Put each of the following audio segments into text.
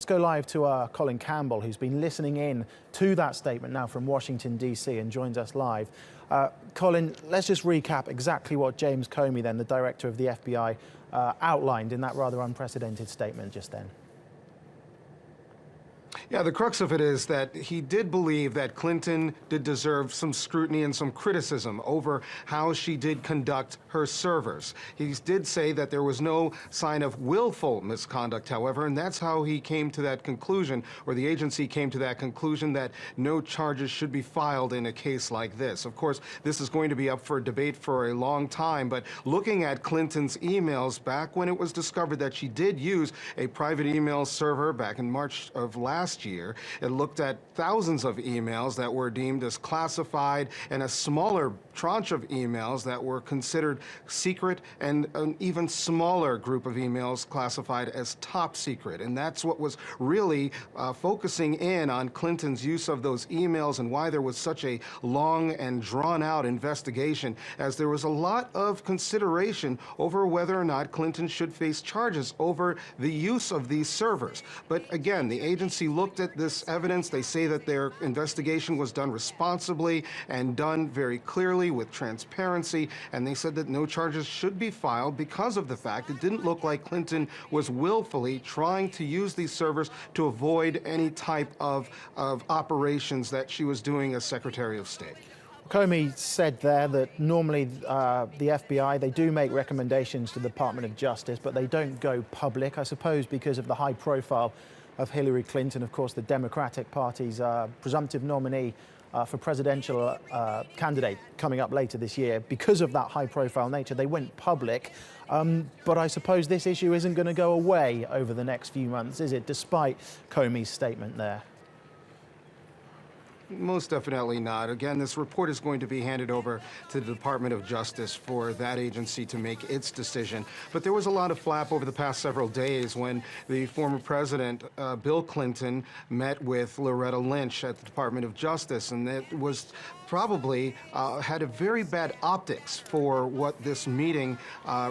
Let's go live to Colin Campbell, who's been listening in to that statement now from Washington, D.C. and joins us live. Colin, let's just recap exactly what James Comey, then the director of the FBI, outlined in that rather unprecedented statement just then. Yeah, the crux of it is that he did believe that Clinton did deserve some scrutiny and some criticism over how she did conduct her servers. He did say that there was no sign of willful misconduct, however, and that's how he came to that conclusion, or the agency came to that conclusion, that no charges should be filed in a case like this. Of course, this is going to be up for debate for a long time, but looking at Clinton's emails back when it was discovered that she did use a private email server back in March of last year, it looked at thousands of emails that were deemed as classified and a smaller tranche of emails that were considered secret, and an even smaller group of emails classified as top secret. And that's what was really focusing in on Clinton's use of those emails and why there was such a long and drawn-out investigation, as there was a lot of consideration over whether or not Clinton should face charges over the use of these servers. But again, the agency looked at this evidence. They say that their investigation was done responsibly and done very clearly with transparency, and they said that no charges should be filed because of the fact it didn't look like Clinton was willfully trying to use these servers to avoid any type of operations that she was doing as Secretary of State. Comey said there that normally the FBI, they do make recommendations to the Department of Justice, but they don't go public, I suppose because of the high profile of Hillary Clinton, of course, the Democratic Party's presumptive nominee for presidential candidate coming up later this year. Because of that high-profile nature, they went public. But I suppose this issue isn't going to go away over the next few months, is it, despite Comey's statement there? Most definitely not. Again, this report is going to be handed over to the Department of Justice for that agency to make its decision. But there was a lot of flap over the past several days when the former president, Bill Clinton, met with Loretta Lynch at the Department of Justice, and it was probably had a very bad optics for what this meeting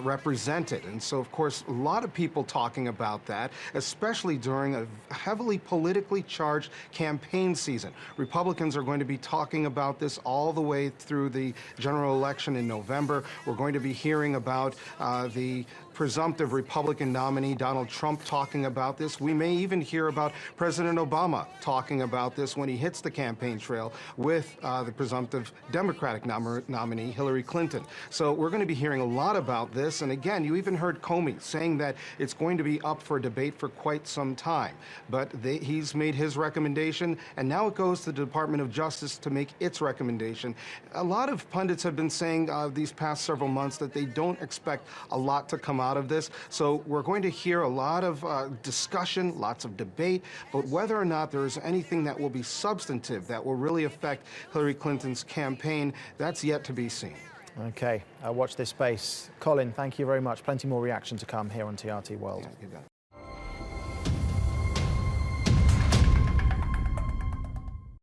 represented. And so, of course, a lot of people talking about that, especially during a heavily politically charged campaign season. Republicans are going to be talking about this all the way through the general election in November. We're going to be hearing about the presumptive Republican nominee, Donald Trump, talking about this. We may even hear about President Obama talking about this when he hits the campaign trail with the presumptive Democratic nominee, Hillary Clinton. So we're going to be hearing a lot about this. And again, you even heard Comey saying that it's going to be up for debate for quite some time. But he's made his recommendation, and now it goes to the Department of Justice to make its recommendation. A lot of pundits have been saying these past several months that they don't expect a lot to come out of this. So we're going to hear a lot of discussion, lots of debate, but whether or not there is anything that will be substantive, that will really affect Hillary Clinton's campaign, that's yet to be seen. Okay, watch this space. Colin, thank you very much. Plenty more reaction to come here on TRT World. Yeah, you got it.